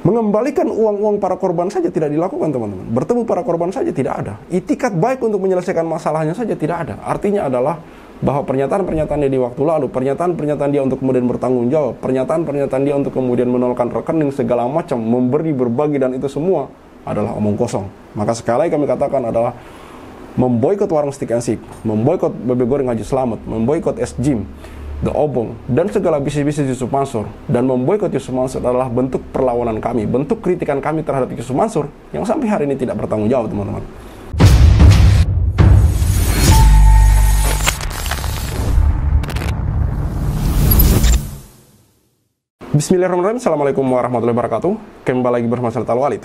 Mengembalikan uang-uang para korban saja tidak dilakukan, teman-teman. Bertemu para korban saja tidak ada. Itikat baik untuk menyelesaikan masalahnya saja tidak ada. Artinya adalah bahwa pernyataan-pernyataan dia di waktu lalu, pernyataan-pernyataan dia untuk kemudian bertanggung jawab, pernyataan-pernyataan dia untuk kemudian menolakkan rekening segala macam, memberi, berbagi, dan itu semua adalah omong kosong. Maka sekali lagi kami katakan adalah memboikot warung Stick and Sip, memboikot bebek goreng Haji Slamet, memboikot es Jim, The Obong, dan segala bisnis-bisnis Yusuf Mansur, dan memboikot Yusuf Mansur adalah bentuk perlawanan kami, bentuk kritikan kami terhadap Yusuf Mansur yang sampai hari ini tidak bertanggung jawab, teman-teman. Bismillahirrahmanirrahim. Assalamualaikum warahmatullahi wabarakatuh. Kembali lagi bersama saya Al-Walid.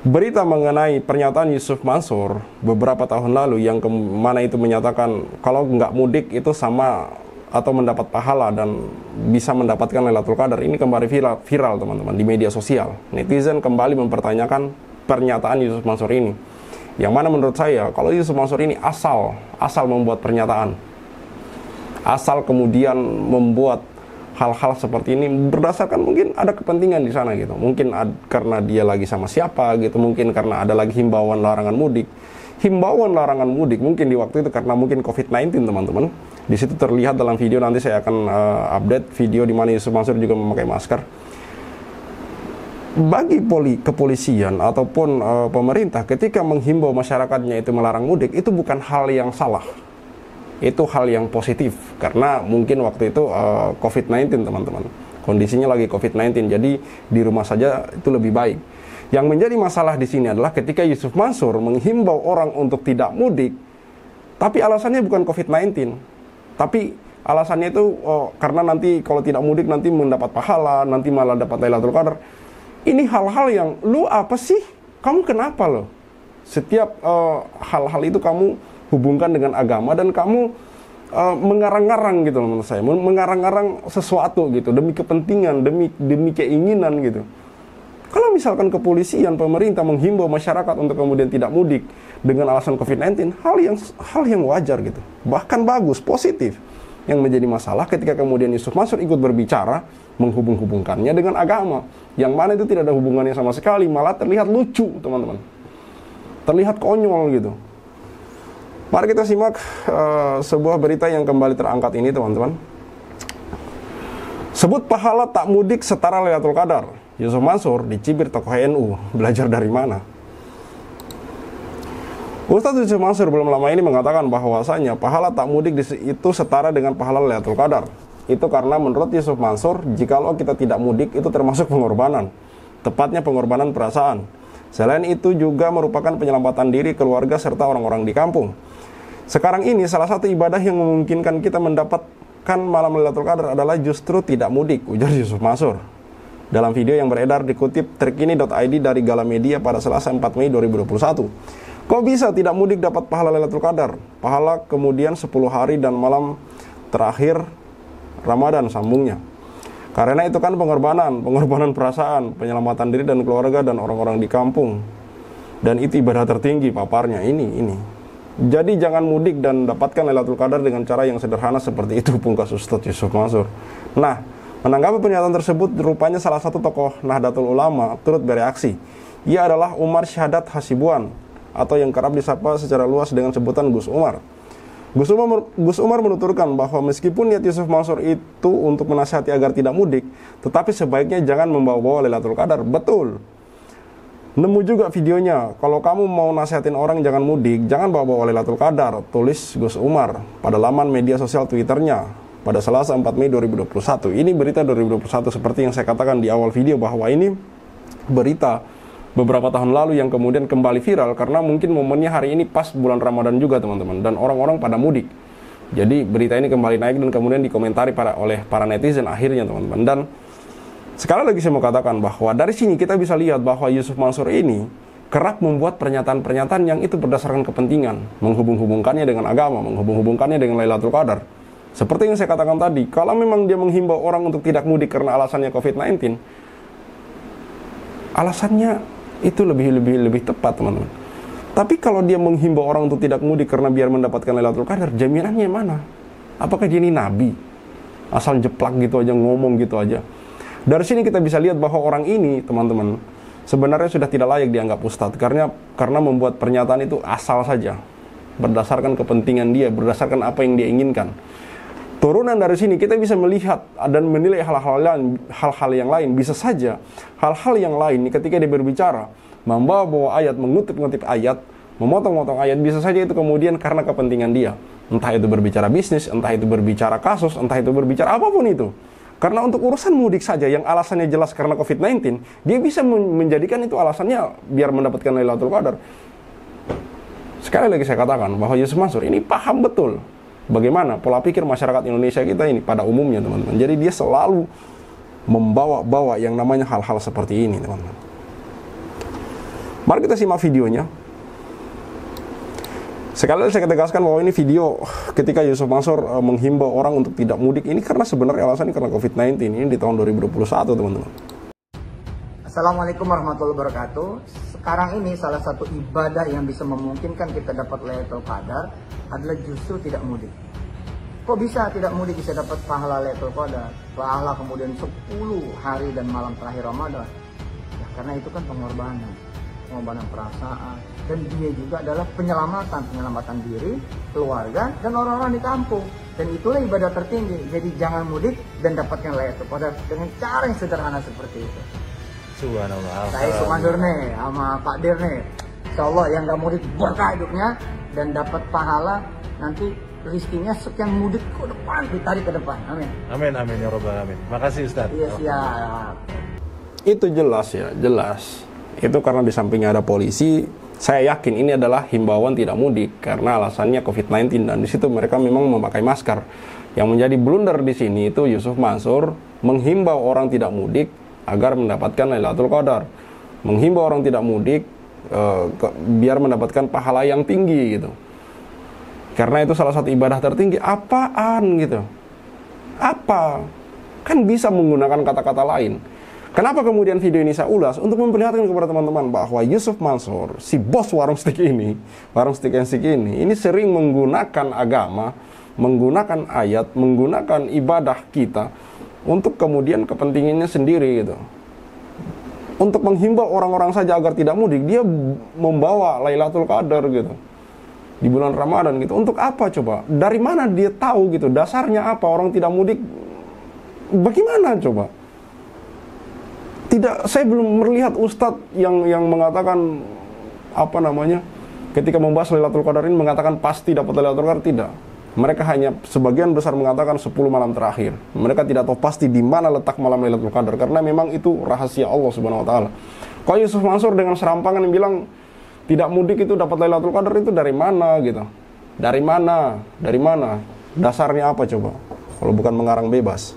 Berita mengenai pernyataan Yusuf Mansur beberapa tahun lalu yang mana itu menyatakan kalau nggak mudik itu sama atau mendapat pahala dan bisa mendapatkan Lailatul Qadar, ini kembali viral teman-teman di media sosial. Netizen kembali mempertanyakan pernyataan Yusuf Mansur ini, yang mana menurut saya kalau Yusuf Mansur ini asal membuat pernyataan, asal kemudian membuat hal-hal seperti ini berdasarkan mungkin ada kepentingan di sana gitu. Mungkin karena dia lagi sama siapa gitu, mungkin karena ada lagi himbauan larangan mudik. Himbauan larangan mudik mungkin di waktu itu karena mungkin COVID-19, teman-teman. Di situ terlihat dalam video, nanti saya akan update video di mana Yusuf Mansur juga memakai masker. Bagi kepolisian ataupun pemerintah ketika menghimbau masyarakatnya itu melarang mudik, itu bukan hal yang salah. Itu hal yang positif, karena mungkin waktu itu COVID-19, teman-teman. Kondisinya lagi COVID-19, jadi di rumah saja itu lebih baik. Yang menjadi masalah di sini adalah ketika Yusuf Mansur menghimbau orang untuk tidak mudik, tapi alasannya bukan COVID-19, tapi alasannya itu karena nanti kalau tidak mudik nanti mendapat pahala, nanti malah dapat Lailatul Qadar. Ini hal-hal yang, lu apa sih? Kamu kenapa lo? Setiap hal-hal itu kamu hubungkan dengan agama dan kamu mengarang-arang gitu menurut saya, mengarang-arang sesuatu gitu demi kepentingan, demi keinginan gitu. Kalau misalkan kepolisian, pemerintah menghimbau masyarakat untuk kemudian tidak mudik dengan alasan COVID-19, hal yang wajar gitu, bahkan bagus, positif. Yang menjadi masalah ketika kemudian Yusuf Mansur ikut berbicara menghubung-hubungkannya dengan agama, yang mana itu tidak ada hubungannya sama sekali, malah terlihat lucu, teman-teman, terlihat konyol gitu. Mari kita simak sebuah berita yang kembali terangkat ini, teman-teman. Sebut pahala tak mudik setara Lailatul Qadar. Yusuf Mansur dicibir tokoh NU, belajar dari mana? Ustadz Yusuf Mansur belum lama ini mengatakan bahwasanya pahala tak mudik itu setara dengan pahala Lailatul Qadar. Itu karena menurut Yusuf Mansur, jikalau kita tidak mudik itu termasuk pengorbanan, tepatnya pengorbanan perasaan. Selain itu juga merupakan penyelamatan diri keluarga serta orang-orang di kampung. Sekarang ini salah satu ibadah yang memungkinkan kita mendapatkan malam Lailatul Qadar adalah justru tidak mudik, ujar Yusuf Mansur. Dalam video yang beredar dikutip terkini.id dari Galamedia pada Selasa 4 Mei 2021. Kok bisa tidak mudik dapat pahala Lailatul Qadar? Pahala kemudian 10 hari dan malam terakhir Ramadan, sambungnya. Karena itu kan pengorbanan perasaan, penyelamatan diri dan keluarga dan orang-orang di kampung. Dan itu ibadah tertinggi, paparnya ini. Jadi jangan mudik dan dapatkan Lailatul Qadar dengan cara yang sederhana seperti itu, pungkas Ustadz Yusuf Mansur. Nah, menanggapi pernyataan tersebut, rupanya salah satu tokoh Nahdlatul Ulama turut bereaksi. Ia adalah Umar Syahadat Hasibuan, atau yang kerap disapa secara luas dengan sebutan Gus Umar. Gus Umar menuturkan bahwa meskipun niat Yusuf Mansur itu untuk menasihati agar tidak mudik, tetapi sebaiknya jangan membawa-bawa Lailatul Qadar. Betul. Nemu juga videonya, kalau kamu mau nasihatin orang jangan mudik, jangan bawa-bawa Lailatul Qadar, tulis Gus Umar pada laman media sosial Twitternya pada Selasa 4 Mei 2021. Ini berita 2021 seperti yang saya katakan di awal video, bahwa ini berita beberapa tahun lalu yang kemudian kembali viral karena mungkin momennya hari ini pas bulan Ramadan juga, teman-teman, dan orang-orang pada mudik. Jadi berita ini kembali naik dan kemudian dikomentari oleh para netizen akhirnya, teman-teman. Dan sekali lagi saya mau katakan bahwa dari sini kita bisa lihat bahwa Yusuf Mansur ini kerap membuat pernyataan-pernyataan yang itu berdasarkan kepentingan, menghubung-hubungkannya dengan agama, menghubung-hubungkannya dengan Lailatul Qadar. Seperti yang saya katakan tadi, kalau memang dia menghimbau orang untuk tidak mudik karena alasannya COVID-19, alasannya itu lebih tepat, teman-teman. Tapi kalau dia menghimbau orang untuk tidak mudik karena biar mendapatkan Lailatul Qadar, jaminannya mana? Apakah dia ini nabi? Asal jeplak gitu aja, ngomong gitu aja. Dari sini kita bisa lihat bahwa orang ini, teman-teman, sebenarnya sudah tidak layak dianggap ustadz karena membuat pernyataan itu asal saja, berdasarkan kepentingan dia, berdasarkan apa yang dia inginkan. Turunan dari sini kita bisa melihat dan menilai hal-hal yang lain. Bisa saja hal-hal yang lain ketika dia berbicara, membawa ayat, mengutip-ngutip ayat, memotong-motong ayat, bisa saja itu kemudian karena kepentingan dia. Entah itu berbicara bisnis, entah itu berbicara kasus, entah itu berbicara apapun itu. Karena untuk urusan mudik saja yang alasannya jelas karena COVID-19, dia bisa menjadikan itu alasannya biar mendapatkan Lailatul Qadar. Sekali lagi saya katakan bahwa Yusuf Mansur ini paham betul bagaimana pola pikir masyarakat Indonesia kita ini pada umumnya, teman-teman. Jadi dia selalu membawa-bawa yang namanya hal-hal seperti ini, teman-teman. Mari kita simak videonya. Sekali lagi saya tegaskan bahwa ini video ketika Yusuf Mansur menghimbau orang untuk tidak mudik ini karena sebenarnya alasannya karena COVID-19 ini di tahun 2021, teman-teman. Assalamualaikum warahmatullahi wabarakatuh. Sekarang ini salah satu ibadah yang bisa memungkinkan kita dapat Lailatul Qadar adalah justru tidak mudik. Kok bisa tidak mudik bisa dapat pahala Lailatul Qadar? Pahala kemudian 10 hari dan malam terakhir Ramadan. Ya, karena itu kan pengorbanan perasaan, dan dia juga adalah penyelamatan diri, keluarga, dan orang-orang di kampung. Dan itulah ibadah tertinggi. Jadi jangan mudik dan dapatkan Lailatul Qadar dengan cara yang sederhana seperti itu. Subhanallah. Saya Yusuf Mansur nih sama Pak Dir nih, insya Allah yang gak mudik berkah hidupnya dan dapat pahala, nanti rezekinya sekian mudik ke depan, ditarik ke depan. Amin. Amin, amin ya robbal alamin. Makasih Ustaz. Iya siap. Itu jelas ya, jelas. Itu karena di sampingnya ada polisi. Saya yakin ini adalah himbauan tidak mudik karena alasannya COVID-19, dan di situ mereka memang memakai masker. Yang menjadi blunder di sini itu Yusuf Mansur menghimbau orang tidak mudik agar mendapatkan Lailatul Qadar, menghimbau orang tidak mudik biar mendapatkan pahala yang tinggi gitu. Karena itu salah satu ibadah tertinggi. Apaan gitu? Apa? Kan bisa menggunakan kata-kata lain. Kenapa kemudian video ini saya ulas? Untuk memperlihatkan kepada teman-teman bahwa Yusuf Mansur, si bos warung stik ini sering menggunakan agama, menggunakan ayat, menggunakan ibadah kita untuk kemudian kepentingannya sendiri gitu. Untuk menghimbau orang-orang saja agar tidak mudik, dia membawa Lailatul Qadar gitu di bulan Ramadan gitu. Untuk apa coba? Dari mana dia tahu gitu? Dasarnya apa orang tidak mudik? Bagaimana coba? Tidak, saya belum melihat ustadz yang mengatakan ketika membahas Lailatul Qadar ini mengatakan pasti dapat Lailatul Qadar. Tidak. Mereka hanya sebagian besar mengatakan 10 malam terakhir. Mereka tidak tahu pasti di mana letak malam Lailatul Qadar karena memang itu rahasia Allah Subhanahu wa taala. Kalau Yusuf Mansur dengan serampangan yang bilang tidak mudik itu dapat Lailatul Qadar, itu dari mana gitu? Dari mana? Dari mana? Dasarnya apa coba? Kalau bukan mengarang bebas.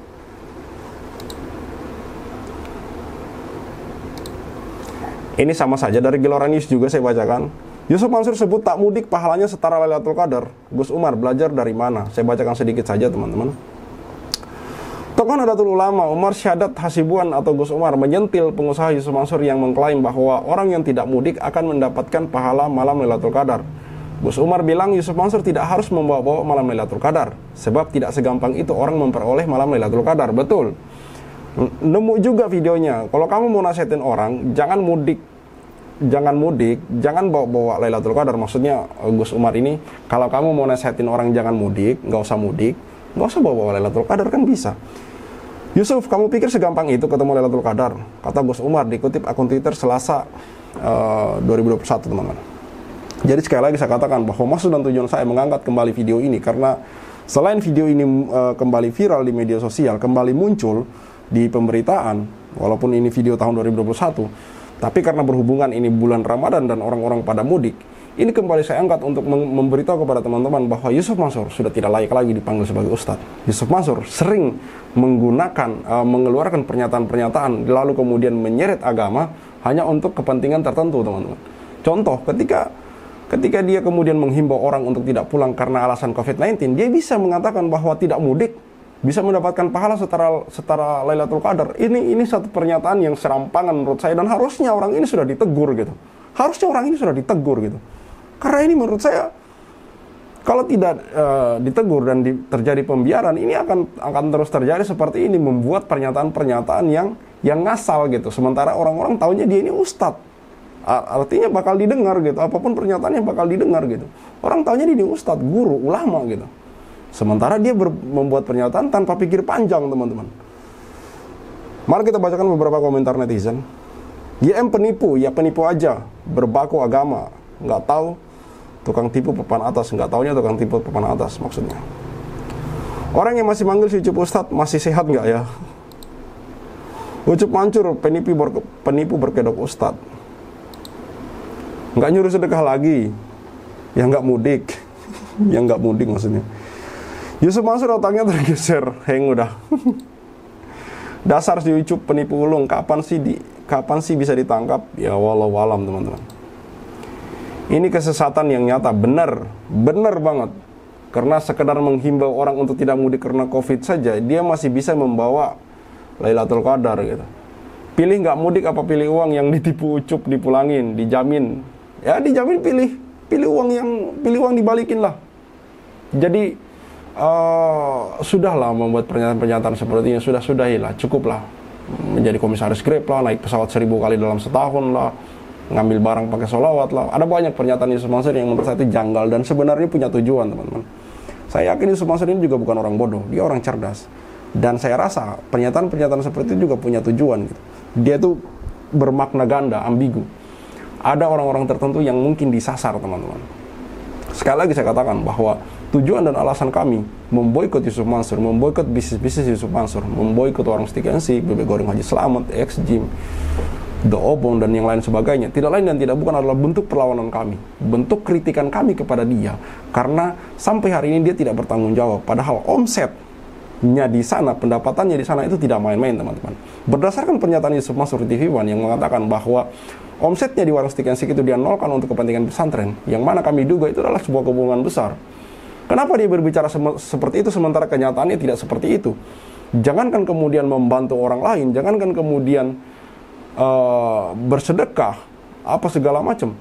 Ini sama saja dari Gelora News juga saya bacakan. Yusuf Mansur sebut tak mudik pahalanya setara Lailatul Qadar. Gus Umar belajar dari mana? Saya bacakan sedikit saja teman-teman. Tokoh Nahdlatul Ulama Umar Syahadat Hasibuan atau Gus Umar menyentil pengusaha Yusuf Mansur yang mengklaim bahwa orang yang tidak mudik akan mendapatkan pahala malam Lailatul Qadar. Gus Umar bilang Yusuf Mansur tidak harus membawa-bawa malam Lailatul Qadar, sebab tidak segampang itu orang memperoleh malam Lailatul Qadar. Betul. Nemu juga videonya. Kalau kamu mau nasihatin orang, jangan mudik, jangan bawa Lailatul Qadar. Maksudnya Gus Umar ini, kalau kamu mau nasihatin orang jangan mudik, nggak usah bawa Lailatul Qadar, kan bisa. Yusuf, kamu pikir segampang itu ketemu Lailatul Qadar? Kata Gus Umar dikutip akun Twitter Selasa 2021, teman-teman. Jadi sekali lagi saya katakan bahwa maksud dan tujuan saya mengangkat kembali video ini karena selain video ini kembali viral di media sosial, kembali muncul di pemberitaan, walaupun ini video tahun 2021, tapi karena berhubungan ini bulan Ramadan dan orang-orang pada mudik, ini kembali saya angkat untuk memberitahu kepada teman-teman bahwa Yusuf Mansur sudah tidak layak lagi dipanggil sebagai ustadz. Yusuf Mansur sering mengeluarkan pernyataan-pernyataan lalu kemudian menyeret agama hanya untuk kepentingan tertentu, teman-teman. Contoh, ketika dia kemudian menghimbau orang untuk tidak pulang karena alasan COVID-19, dia bisa mengatakan bahwa tidak mudik bisa mendapatkan pahala setara Lailatul Qadar. Ini satu pernyataan yang serampangan menurut saya, dan harusnya orang ini sudah ditegur gitu. Karena ini menurut saya Kalau tidak ditegur dan terjadi pembiaran, ini akan terus terjadi seperti ini, membuat pernyataan-pernyataan yang ngasal gitu. Sementara orang-orang taunya dia ini ustadz. Artinya bakal didengar gitu, apapun pernyataannya bakal didengar gitu. Orang taunya dia ini ustadz, guru, ulama gitu. Sementara dia membuat pernyataan tanpa pikir panjang, teman-teman. Mari kita bacakan beberapa komentar netizen. YM penipu, ya penipu aja, berbaku agama, nggak tahu tukang tipu papan atas, nggak taunya tukang tipu papan atas maksudnya. Orang yang masih manggil si Ucup Ustadz masih sehat nggak ya? Ucup mancur, penipu berkedok Ustadz. Nggak nyuruh sedekah lagi, yang nggak mudik, yang nggak mudik maksudnya. Yusuf Mansur otaknya tergeser, heng udah. Dasar si Ucup penipu ulung, kapan sih bisa ditangkap? Ya walau alam teman-teman. Ini kesesatan yang nyata, benar banget. Karena sekedar menghimbau orang untuk tidak mudik karena COVID saja, dia masih bisa membawa Lailatul Qadar gitu. Pilih nggak mudik apa pilih uang yang ditipu Ucup dipulangin, dijamin. Ya dijamin pilih uang dibalikin lah. Jadi sudahlah membuat pernyataan-pernyataan seperti ini, sudahilah, cukuplah. Menjadi komisaris Grab lah, naik pesawat 1000 kali dalam setahun lah, ngambil barang pakai sholawat lah. Ada banyak pernyataan Yusuf Mansur yang menurut saya itu janggal dan sebenarnya punya tujuan, teman-teman. Saya yakin Yusuf Mansur ini juga bukan orang bodoh, dia orang cerdas. Dan saya rasa pernyataan-pernyataan seperti itu juga punya tujuan gitu. Dia tuh bermakna ganda, ambigu. Ada orang-orang tertentu yang mungkin disasar, teman-teman. Sekali lagi saya katakan bahwa tujuan dan alasan kami memboikot Yusuf Mansur, memboikot bisnis-bisnis Yusuf Mansur, memboikot Warung Steak and Shake, Bebek Goreng Haji Slamet, X-Gym, The Obong, dan yang lain sebagainya, tidak lain dan tidak bukan adalah bentuk perlawanan kami, bentuk kritikan kami kepada dia, karena sampai hari ini dia tidak bertanggung jawab, padahal omsetnya di sana, pendapatannya di sana itu tidak main-main, teman-teman. Berdasarkan pernyataan Yusuf Mansur di TV One yang mengatakan bahwa omsetnya di Warung Steak and Shake itu dia nolkan untuk kepentingan pesantren, yang mana kami duga itu adalah sebuah kebohongan besar. Kenapa dia berbicara seperti itu sementara kenyataannya tidak seperti itu? Jangankan kemudian membantu orang lain, jangankan kemudian bersedekah, apa segala macam.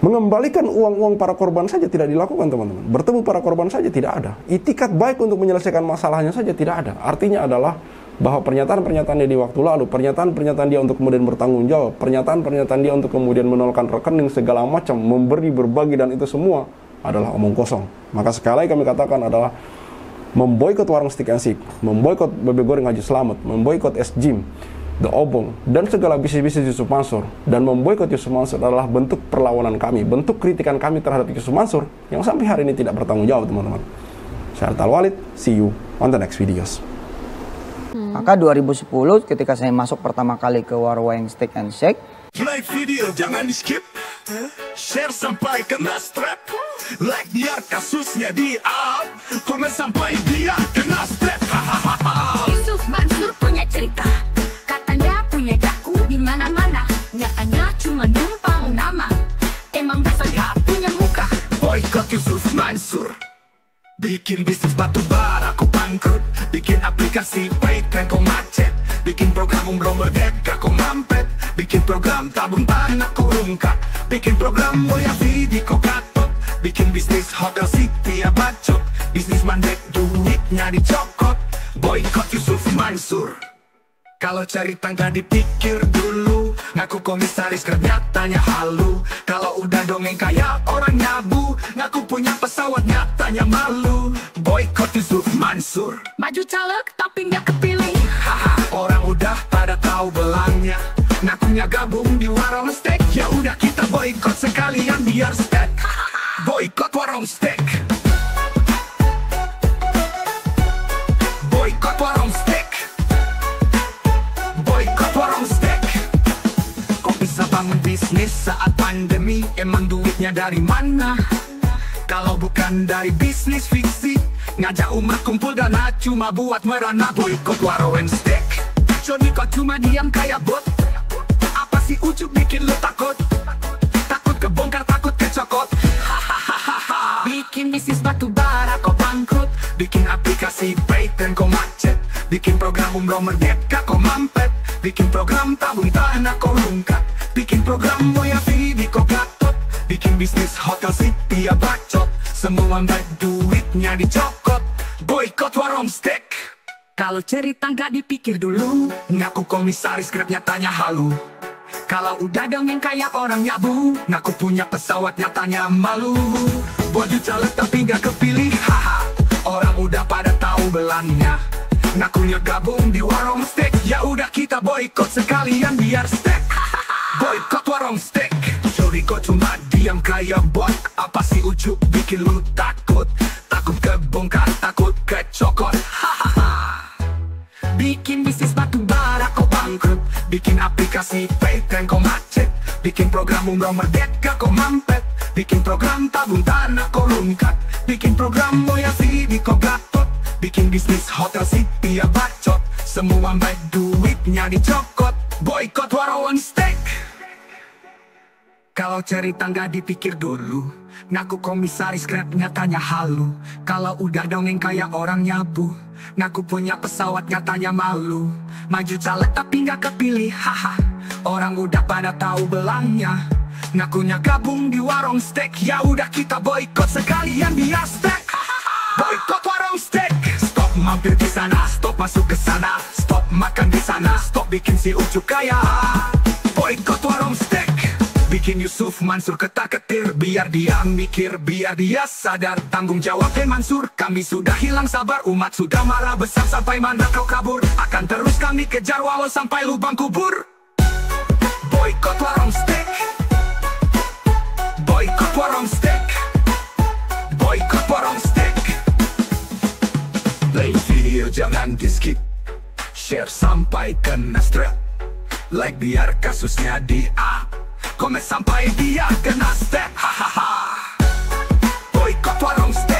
Mengembalikan uang-uang para korban saja tidak dilakukan, teman-teman. Bertemu para korban saja tidak ada. Itikat baik untuk menyelesaikan masalahnya saja tidak ada. Artinya adalah bahwa pernyataan-pernyataannya di waktu lalu, pernyataan-pernyataan dia untuk kemudian bertanggung jawab, pernyataan-pernyataan dia untuk kemudian menolkan rekening segala macam, memberi, berbagi, dan itu semua adalah omong kosong. Maka sekali lagi kami katakan adalah memboikot Warung Steak and Shake, memboikot Bebek Goreng Haji Slamet, memboikot S-Gym, The Obong, dan segala bisnis-bisnis Yusuf Mansur, dan memboikot Yusuf Mansur adalah bentuk perlawanan kami, bentuk kritikan kami terhadap Yusuf Mansur yang sampai hari ini tidak bertanggung jawab, teman-teman. Saya Artal Walid, see you on the next videos. Maka 2010 ketika saya masuk pertama kali ke Warung Steak and Shake, like video jangan di skip, share sampai kena strap, like biar kasusnya di up, komen sampai dia kena strap. Yusuf Mansur punya cerita, katanya punya daku di mana-mana, nyatanya cuma numpang nama, emang bisa nggak punya muka. Boykot Yusuf Mansur, bikin bisnis batu bara aku bangkrut, bikin aplikasi Paytran kau macet, bikin program umroh merdeka kau mampet, bikin program tabung tanah kau rungkat, bikin program Moya Vidi kau katot, bikin bisnis hotel city ya bacot, bisnis mandek duitnya dicokot. Boykot Yusuf Mansur. Kalau cari tangga dipikir dulu, ngaku komisaris nyatanya halu. Kalau udah dongeng kayak orang nyabu, ngaku punya pesawat nyatanya malu. Boykot Yusuf Mansur. Maju caleg tapi nggak kepilih. Haha, orang udah pada tahu belangnya, ngakunya gabung di Warung Steak. Ya udah kita boykot sekalian biar steak. Boykot Warung Steak. Boykot Warung Steak. Boykot Warung Steak. Kok bisa bangun bisnis saat pandemi? Emang duitnya dari mana? Kalau bukan dari bisnis fiksi, ngajak umat kumpul dana cuma buat merana. Boykot Warung Steak. Joni kok cuma diam kayak bot? Apa sih Ucup bikin lu takut? Takut kebongkar, takut kecokot. Bikin bisnis batu bara kok bangkrut, Bikin aplikasi Paytran kau macet, bikin program umroh merdeka kau mampet, bikin program tabung tanah kau rungkat, bikin program Moya Vidi kau gatot, bikin bisnis hotel city ya bacot. semua baik duitnya dicokot. Boykot warung steak. Kalau cerita nggak dipikir dulu, Ngaku komisaris Grab nyatanya halu. Kalau udah dongeng kayak orang nyabu, ngaku punya pesawat nyatanya malu. Baju caleg tapi gak kepilih, haha. Orang udah pada tahu belannya, ngakunya gabung di warung steak. Ya udah kita boykot sekalian biar steak. Boykot warung steak. Sorry kok cuma diam kayak bot. Apa sih ujuk bikin lu takut? Takut kebongkar, takut kecokot, hahaha. Bikin bisnis batu bara kok bangkrut. Bikin aplikasi Paytm kok macet. Bikin program umroh merdeka kok mampet. Bikin program tabung tanah kok lungkat. Bikin program moyasi di kok gatot. Bikin bisnis hotel city ya bacot. Semua baik duitnya dicokot. Boykot warung steak. Kalau cerita nggak dipikir dulu, ngaku komisaris Grab nyatanya halu. Kalau udah dongeng kayak orang nyabu, ngaku punya pesawat nyatanya malu. Maju caleg tapi nggak kepilih, haha. Orang udah pada tahu belangnya, ngakunya gabung di warung steak. Ya udah kita boykot sekalian biar steak. Boykot warung steak. Stop mampir di sana, stop masuk ke sana, stop makan di sana, stop bikin si ujuk kaya. Boykot warung steak. Bikin Yusuf Mansur ketar-ketir, biar dia mikir, biar dia sadar tanggung jawab. Mansur, kami sudah hilang sabar, umat sudah marah besar. Sampai mana kau kabur, akan terus kami kejar walau sampai lubang kubur. Boykot warung steak. Boykot warung steak. Boykot warung steak. Play video jangan di skip, share sampai kena strap, like biar kasusnya di up, komen sampai dia kena step, hahaha. Boykot warung steak.